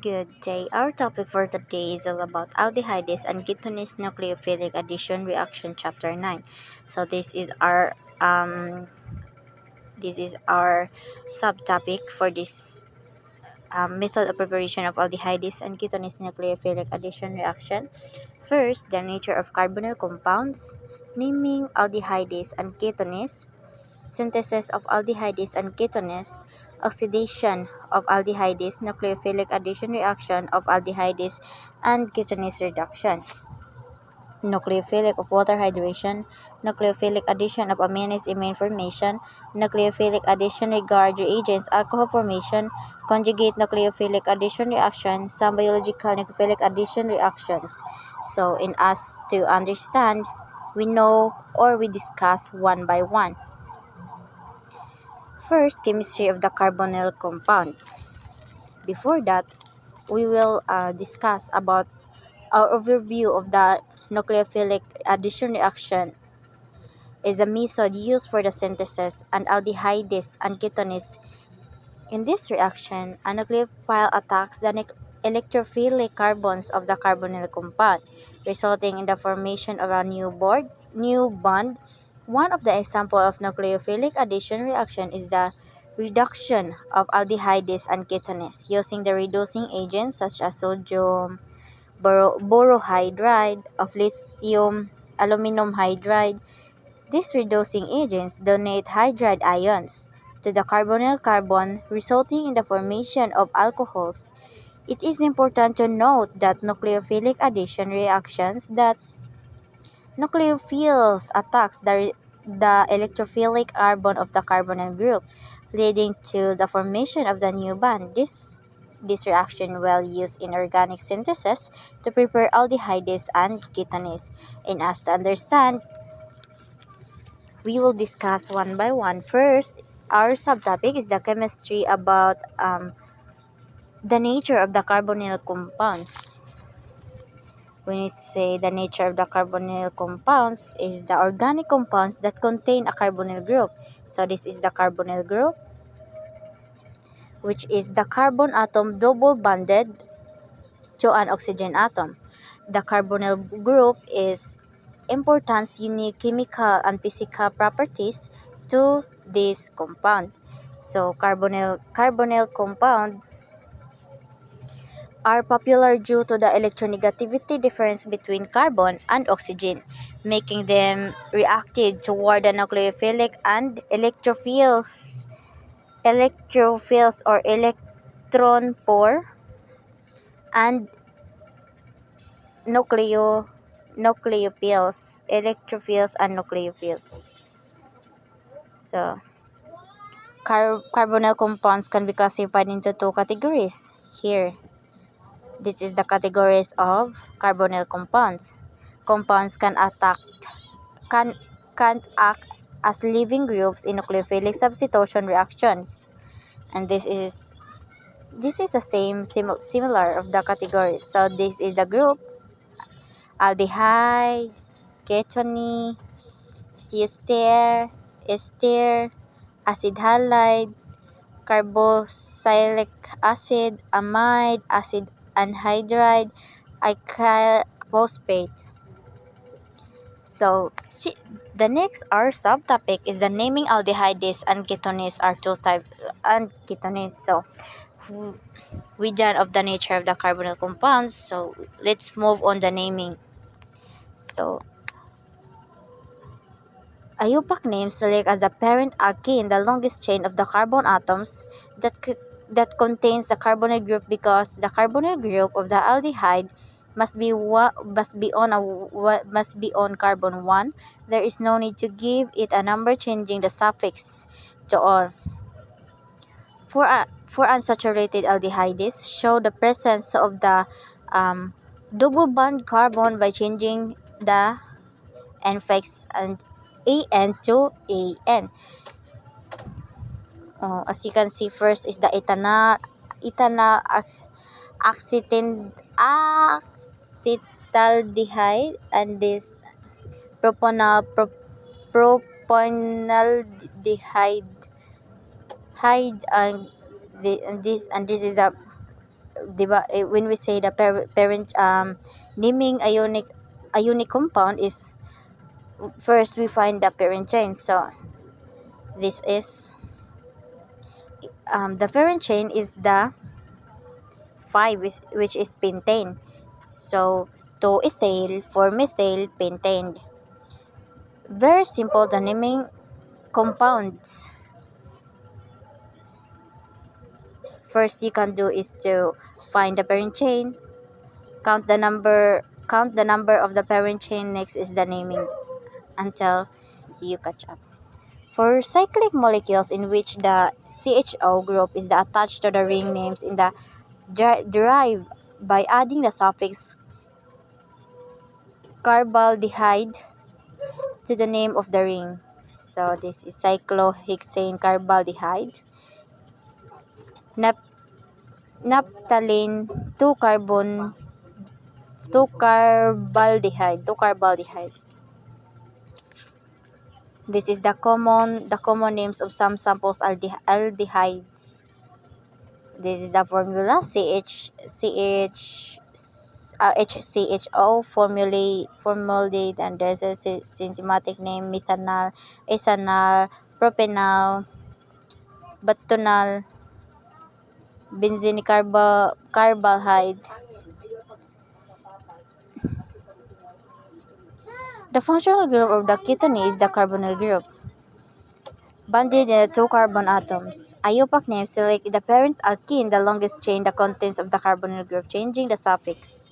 Good day. Our topic for today is all about aldehydes and ketone nucleophilic addition reaction, chapter 9. So this is our subtopic for this method of preparation of aldehydes and ketone nucleophilic addition reaction. First, the nature of carbonyl compounds, naming aldehydes and ketones, synthesis of aldehydes and ketones, oxidation of aldehydes, nucleophilic addition reaction of aldehydes and ketones reduction, nucleophilic of water hydration, nucleophilic addition of amines imine formation, nucleophilic addition regard reagents alcohol formation, conjugate nucleophilic addition reaction, some biological nucleophilic addition reactions. So in us to understand, we know or we discuss one by one. First, chemistry of the carbonyl compound. Before that, we will discuss about our overview of the nucleophilic addition reaction is a method used for the synthesis and aldehydes and ketones. In this reaction, a nucleophile attacks the electrophilic carbons of the carbonyl compound, resulting in the formation of a new bond. One of the examples of nucleophilic addition reaction is the reduction of aldehydes and ketones using the reducing agents such as sodium borohydride of lithium aluminum hydride. These reducing agents donate hydride ions to the carbonyl carbon, resulting in the formation of alcohols. It is important to note that nucleophilic addition reactions that nucleophiles attacks the electrophilic carbon of the carbonyl group, leading to the formation of the new bond. This reaction well used in organic synthesis to prepare aldehydes and ketones. And as to understand, we will discuss one by one. First, our subtopic is the chemistry about the nature of the carbonyl compounds. When we say the nature of the carbonyl compounds is the organic compounds that contain a carbonyl group. So this is the carbonyl group, which is the carbon atom double bonded to an oxygen atom. The carbonyl group is importance unique chemical and physical properties to this compound. So carbonyl compound are popular due to the electronegativity difference between carbon and oxygen, making them reactive toward the nucleophilic and electrophiles or electron pore and nucleophiles, electrophiles and nucleophiles. So, carbonyl compounds can be classified into two categories. Here, this is the categories of carbonyl compounds. Compounds can can act as living groups in nucleophilic substitution reactions, and this is the similar of the categories. So this is the group aldehyde, ketone, ester, acid halide, carboxylic acid, amide, acid anhydride, alkyl phosphate. So, the next our subtopic is the naming aldehydes and ketones are two types and ketones. So, we done of the nature of the carbonyl compounds. So, let's move on the naming. So, IUPAC names select as the parent alkene the longest chain of the carbon atoms that contains the carbonyl group because the carbonyl group of the aldehyde must be on carbon 1. There is no need to give it a number changing the suffix to all. For unsaturated aldehydes, show the presence of the double bond carbon by changing the suffix and AN to AN. As you can see, first is the ethanol acetaldehyde, and this propanaldehyde and this is a diba, when we say the parent naming ionic compound is first we find the parent chain. So this is the parent chain is the 5, which is pentane. So 2 ethyl, 4 methyl pentane. Very simple the naming compounds. First you can do is to find the parent chain, count the number of the parent chain. Next is the naming until you catch up. For cyclic molecules in which the CHO group is the attached to the ring names in the derive by adding the suffix carbaldehyde to the name of the ring. So this is cyclohexane carbaldehyde, nap- naphthalene 2 carbon 2 carbaldehyde. This is the common names of some samples aldehydes. This is the formula HCHO formulate, and there's a systematic name methanol, ethanol, propanol, butanol, benzene carbaldehyde. The functional group of the ketone is the carbonyl group, bonded in the 2 carbon atoms. IUPAC name select the parent alkene, the longest chain, the contents of the carbonyl group, changing the suffix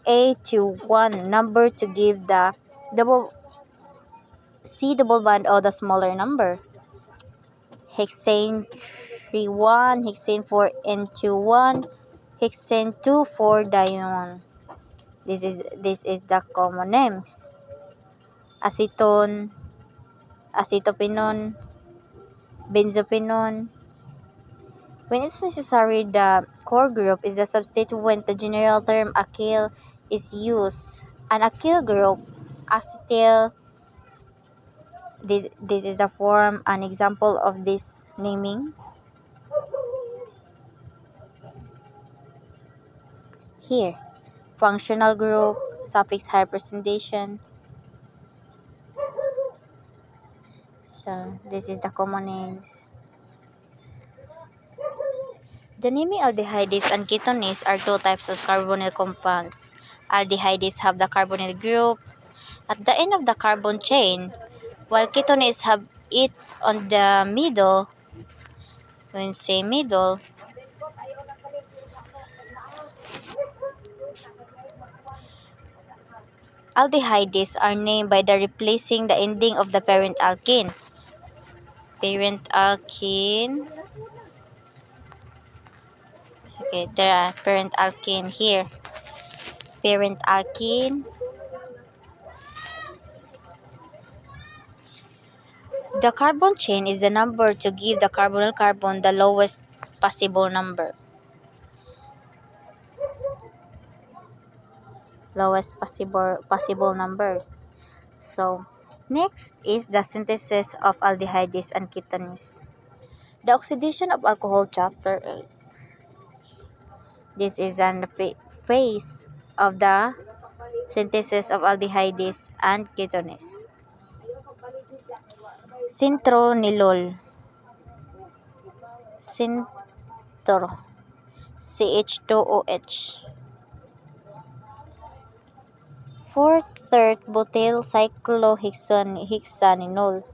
A to 1 number to give the double C double bond O the smaller number. Hexane 3 1, hexane 4 N2 1, hexane 2 4 diene 1. This is the common names. Acetone, acetopenone, benzopenone. When it's necessary, the core group is the substituent. The general term alkyl is used. An alkyl group, acetyl. This is the form. An example of this naming here. Functional group, suffix representation. So this is the common names. The naming aldehydes and ketones are two types of carbonyl compounds. Aldehydes have the carbonyl group at the end of the carbon chain, while ketones have it on the middle. When say middle, aldehydes are named by the replacing the ending of the parent alkene. Parent alkene. Okay, there are parent alkene here. Parent alkene. The carbon chain is the number to give the carbonyl carbon the lowest possible number. Lowest possible number. So, next is the synthesis of aldehydes and ketones. The oxidation of alcohol, chapter 8. This is an phase of the synthesis of aldehydes and ketones. Cintronilol. Cintro. CH2OH. 4-third butyl cyclohexaninol.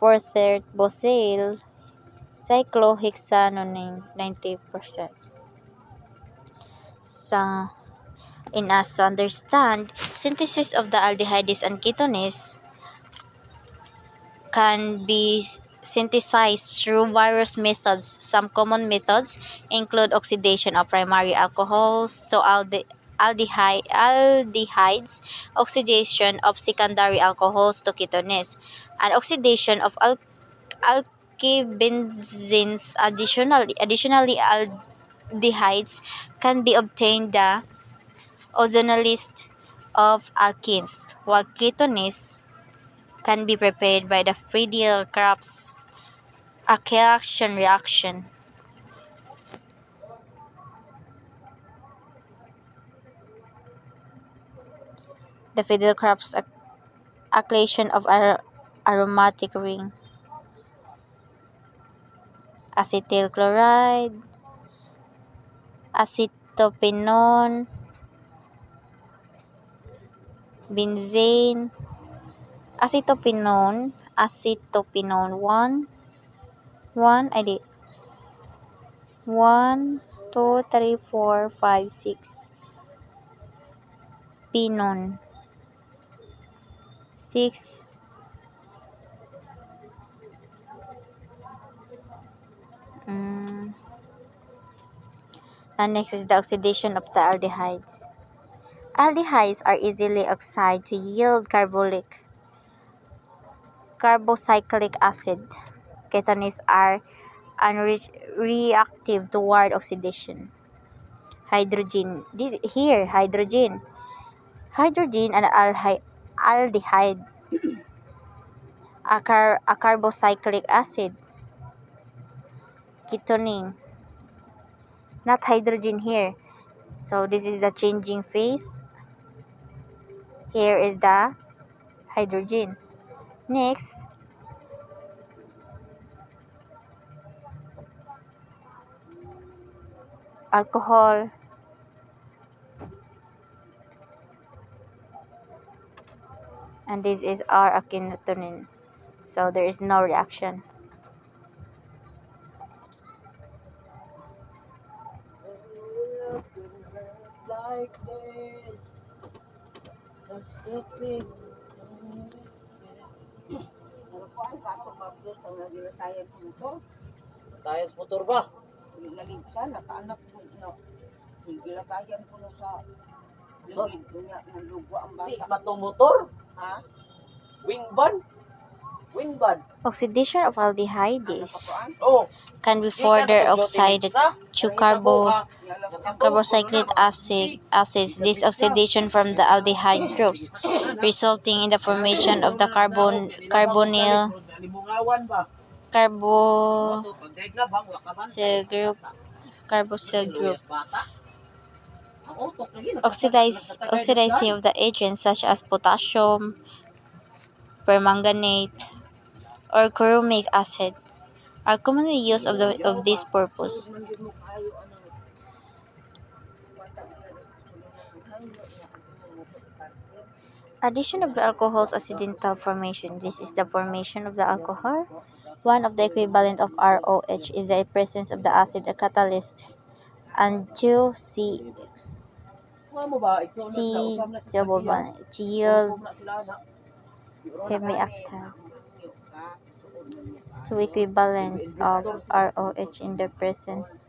4-third butyl cyclohexanone 90%. So, in us to understand, synthesis of the aldehydes and ketones can be synthesized through various methods. Some common methods include oxidation of primary alcohols to aldehydes, oxidation of secondary alcohols to ketones, and oxidation of alkyl Additionally, aldehydes can be obtained the ozonolist of alkenes, while ketones can be prepared by the Friedel-Crafts alkylation reaction. The fiddle crab's accretion of aromatic ring. Acetyl chloride, acetopenone, benzene, acetopenone 1, I did 1, 2, 3, 4, 5, 6, pinone 6, and next is the oxidation of the aldehydes. Aldehydes are easily oxidized to yield carboxylic acid. Ketones are unreactive toward oxidation. Hydrogen, this here, hydrogen. Hydrogen and aldehyde, a carboxylic acid. Ketone, not hydrogen here. So this is the changing phase. Here is the hydrogen. Next, alcohol, and this is our akinetonin. So there is no reaction. Like this. That's something. Tayas motor ba? Nagigsa, nakaanak ko na. Gilagayan ko na sa ligid ko niya, nalugwa ang Di bata. matomotor? Ha? Wingban? Wingban? Oxidation of aldehydes Oh. can be further oxidized to carboxylic acids. This oxidation from the aldehyde groups, resulting in the formation of the carbonyl Limungawan ba? carboxyl group. Carboxyl group. Oxidizing of the agents such as potassium, permanganate, or chromic acid are commonly used of this purpose. Addition of the alcohol's accidental formation. This is the formation of the alcohol. One of the equivalent of ROH is the presence of the acid catalyst, and two to yield hemiactans. Two equivalents of ROH in the presence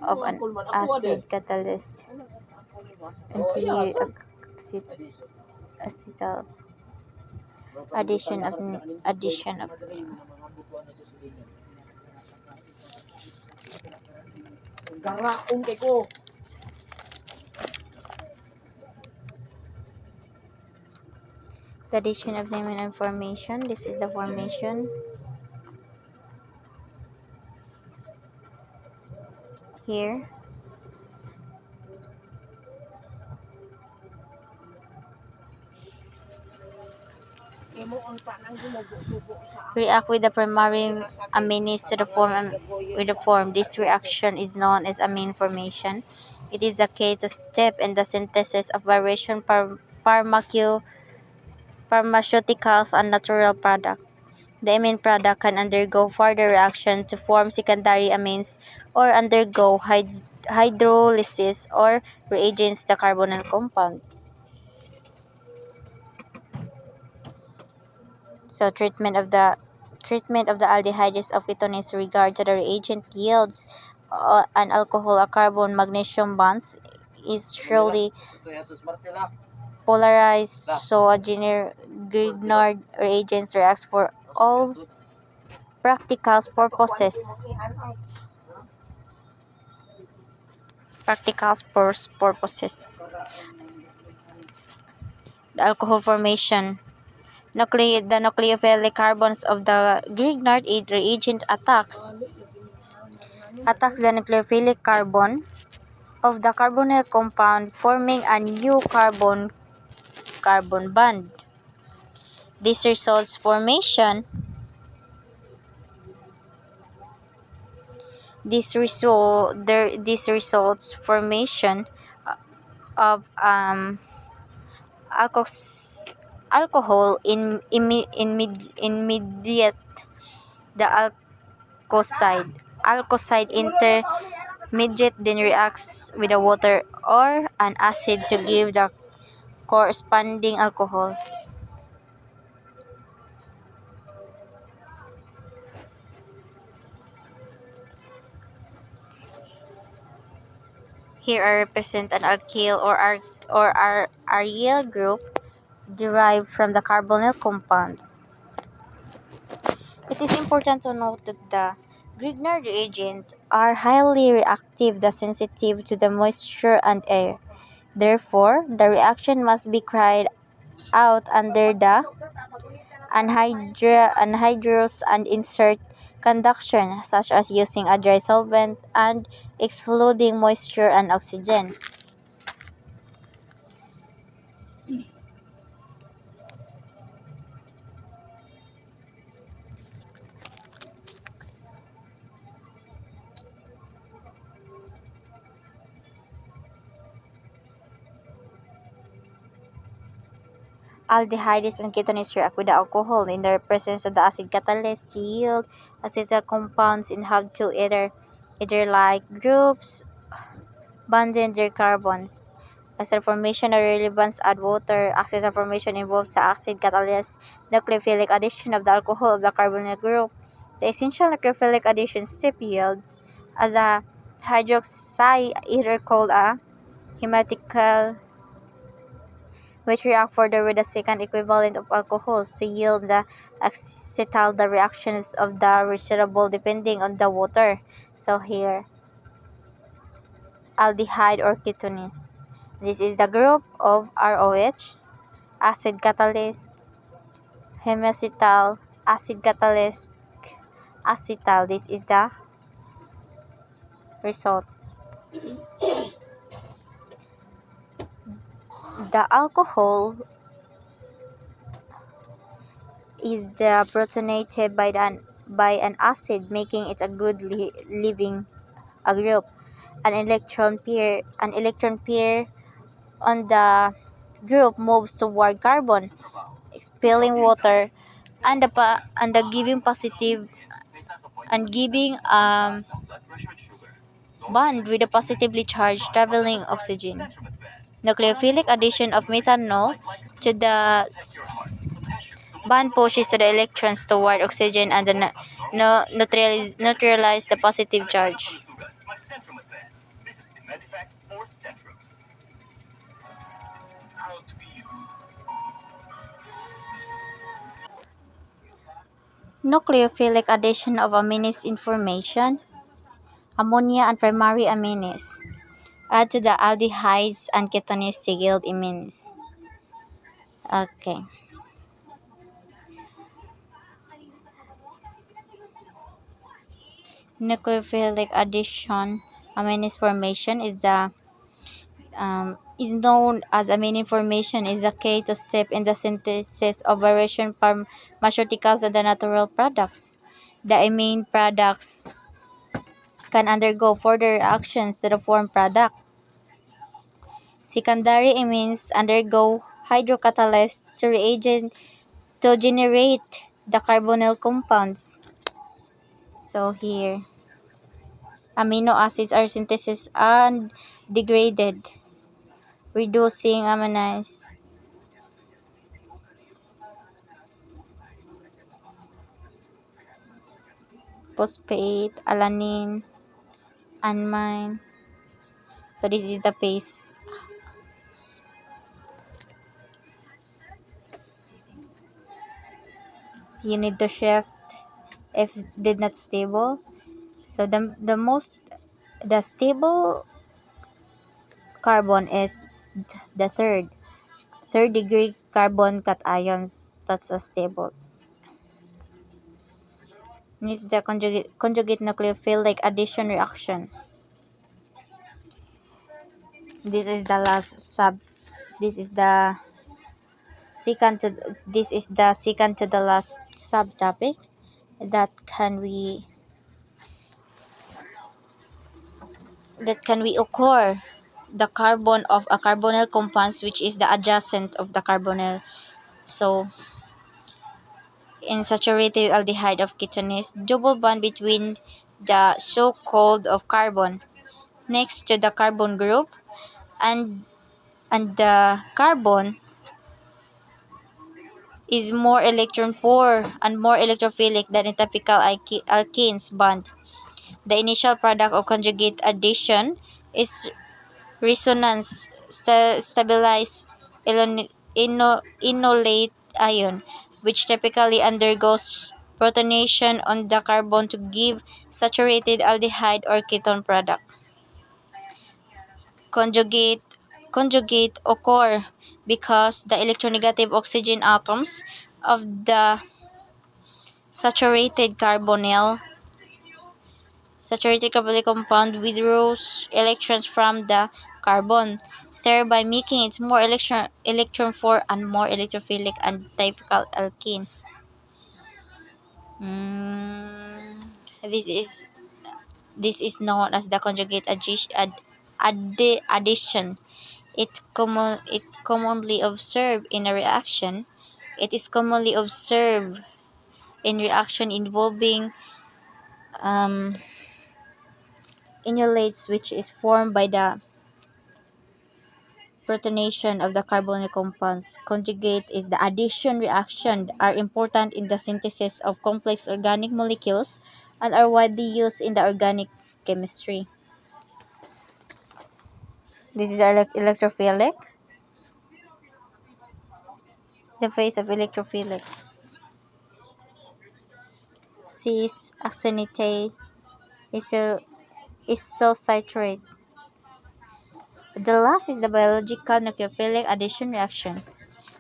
of an acid catalyst and to yield acetals. Addition of Karaon kay ko. the addition of name and formation. This is the formation. Here. React with the primary amines to the form. This reaction is known as amine formation. It is the key to step in the synthesis of various pharmaceuticals and natural products. The amine product can undergo further reaction to form secondary amines or undergo hydrolysis or reagents the carbonyl compound. So treatment of the aldehydes of ketones regard to the reagent yields an alcohol, a carbon magnesium bonds is surely polarized, so a Grignard reagents reacts for all practical purposes. The alcohol formation. The nucleophilic carbons of the Grignard reagent attacks the nucleophilic carbon of the carbonyl compound, forming a new carbon carbon bond. This results formation this results formation of alcohol in immediate the alcohol intermediate then reacts with the water or an acid to give the corresponding alcohol. Here I represent an alkyl or aryl group derived from the carbonyl compounds. It is important to note that the Grignard reagents are highly reactive and sensitive to the moisture and air. Therefore, the reaction must be carried out under the anhydrous and insert conduction, such as using a dry solvent and excluding moisture and oxygen. Aldehydes and ketones react with the alcohol in the presence of the acid catalyst to yield acetyl compounds and have two ether-like groups bonding their carbons. Acid formation or relevance add water. Acetyl formation involves the acid catalyst nucleophilic addition of the alcohol of the carbonyl group. The essential nucleophilic addition step yields as a hydroxy ether called a hematical, which react further with the second equivalent of alcohols to yield the acetal. The reactions of the residual depending on the water. So here, aldehyde or ketones. This is the group of ROH, acid catalyst, hemacetal, acid catalyst, acetal. This is the result. The alcohol is protonated by an acid, making it a good leaving a group. An electron pair on the group moves toward carbon, expelling water, and the giving positive and giving bond with a positively charged traveling oxygen. Nucleophilic addition of methanol to the bond pushes the electrons toward oxygen and neutralize the positive charge. Nucleophilic addition of amines information, ammonia and primary amines. Add to the aldehydes and ketones to yield amines. Okay. Nucleophilic addition amines formation is known as amine formation is a key to step in the synthesis of various pharmaceuticals and the natural products. The amine products can undergo further reactions to the form product. Secondary amines undergo hydrocatalysis to generate the carbonyl compounds. So here, amino acids are synthesized and degraded, reducing amines. Phosphate, alanine, amine. So this is the base. So you need to shift if did not stable. So the stable carbon is the third degree carbon cations. That's a stable. Needs the conjugate nucleophilic addition reaction. This is the last sub. This is the second to this is the second to the last subtopic that can we occur the carbon of a carbonyl compounds which is the adjacent of the carbonyl. So in saturated aldehyde of ketones, double bond between the so-called of carbon next to the carbon group, and the carbon is more electron poor and more electrophilic than a typical alkenes bond. The initial product of conjugate addition is resonance stabilized enolate ion, which typically undergoes protonation on the carbon to give saturated aldehyde or ketone product. Conjugate occur because the electronegative oxygen atoms of the saturated carbonyl compound withdraws electrons from the carbon, thereby making it more electron poor and more electrophilic and typical alkene. Mm, this is known as the conjugate addition. It commonly observed in a reaction. It is commonly observed in reaction involving um, enolates, which is formed by the protonation of the carbonyl compounds. Conjugate is the addition reaction are important in the synthesis of complex organic molecules and are widely used in the organic chemistry. This is electrophilic. The phase of electrophilic. Cis actinitate isocitrate. The last is the biological nucleophilic addition reaction.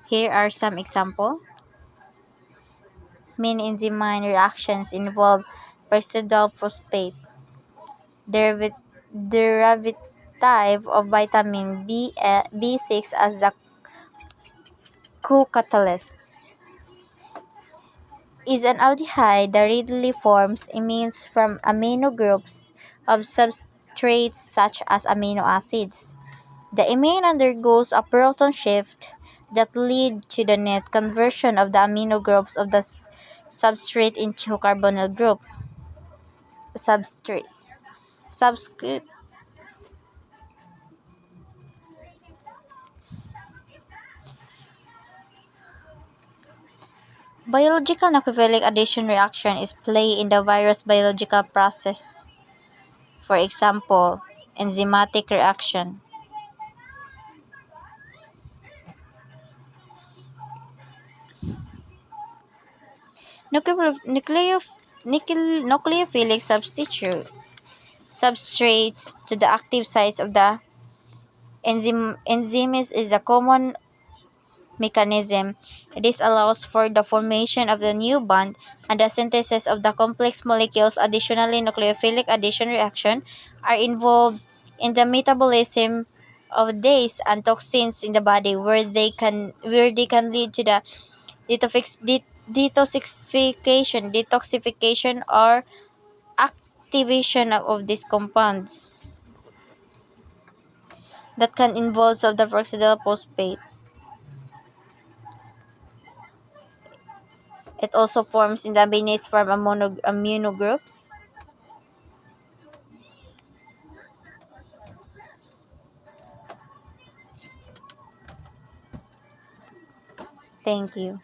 Here are some examples. Main enzyme reactions involve peroxidyl phosphate, derivative of vitamin B6 as the co-catalysts. Is an aldehyde that readily forms imines from amino groups of substrates such as amino acids. The imine undergoes a proton shift that lead to the net conversion of the amino groups of the substrate into carbonyl group. Substrate. Subscript. Biological nucleophilic addition reaction is play in the various biological process. For example, enzymatic reaction. Nucleophilic substrates to the active sites of the enzymes is a common mechanism. This allows for the formation of the new bond and the synthesis of the complex molecules. Additionally, nucleophilic addition reaction are involved in the metabolism of dyes and toxins in the body, where they can lead to the detoxification or activation of these compounds that can involve of the peroxidyl phosphate. It also forms in the binases from amino groups. Thank you.